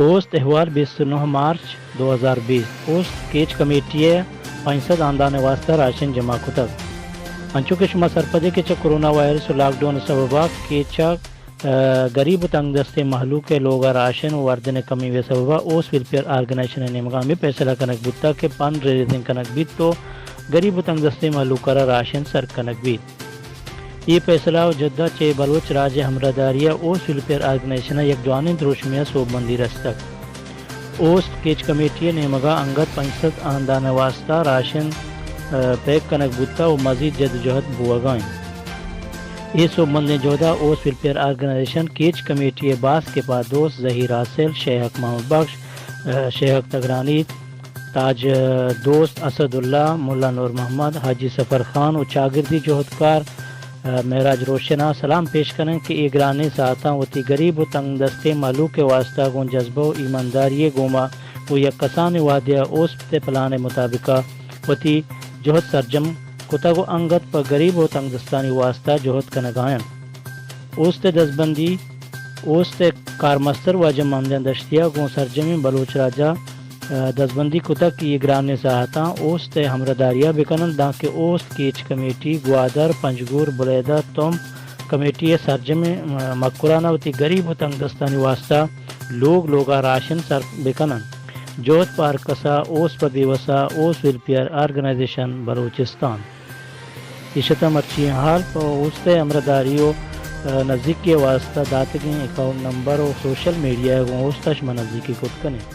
اوست احوال 29 مارچ 2020 اوست catch committee 500 آندان واسطہ ration جمع کتب انچو کے شما سرپدے کے کرونا وائرس و لاک ڈاؤن سببا کیچا غریب و تنگ دستے محلوق کے لوگا راشن و وردن کمی و سببا اوس ویلفیئر آرگنائزیشن نے مقامی فیصلہ کنک بتا کہ پن ریزن کنک بیت تو غریب و تنگ دستے محلوق کرا راشن سر کنک بیت یہ فیصلہ جدہ چے بلوچ راج ہمرداریہ اوس ویلفیئر آرگنائزیشن یک جوانین دروشمیہ صوب مندی رستک اوست کیچ کمیٹی نے مگا انگت 500 آندان واسطہ راشن پیک کنک بتا و مزید جد جہد بوگائیں یہ صوب مندی جوہدہ اوس ویلفیئر آرگنائزیشن کیچ کمیٹی باس کے پادوس ظہیر حاصل شیخ محمد بخش شیخ تگرانی تاج دوست اسد اللہ ملا نور محمد حاجی سفر خان و چاگردی جوہدکار معراج روشنا سلام پیش کریں کہ ایگرانی ساعتاں وتی غریب و تنگ دستے مالو کے واسطہ گون جذبہ و ایمانداری گوما و یک کسان وادیہ اوس تے پلان مطابقہ وتی جوہد سرجم کتگو انگت پر غریب و تنگ دستانی واسطہ جوہد کنگائن اوست دزبندی اوست کارمستر واجم آمدن دشتیا گون سرجمی بلوچ راجہ دزبندی کتک کی گران ساہتاں اوست ہمرداریہ بکنن دا کہ اوست کیچ کمیٹی گوادر پنجگور بلیدہ تم کمیٹی سرجم مکرانہ وتی غریب و تنگ دستانی واسطہ لوگا راشن سر بکنن جوت پارکسا اوس پر بیوسا اوس ویلفیئر آرگنائزیشن بلوچستان اشتا مرچی حال پر اوست ہمرداریو نزدیکی واسطہ داتگیں اکاؤنٹ نمبر و سوشل میڈیا اوستش منزدیکی کت کنے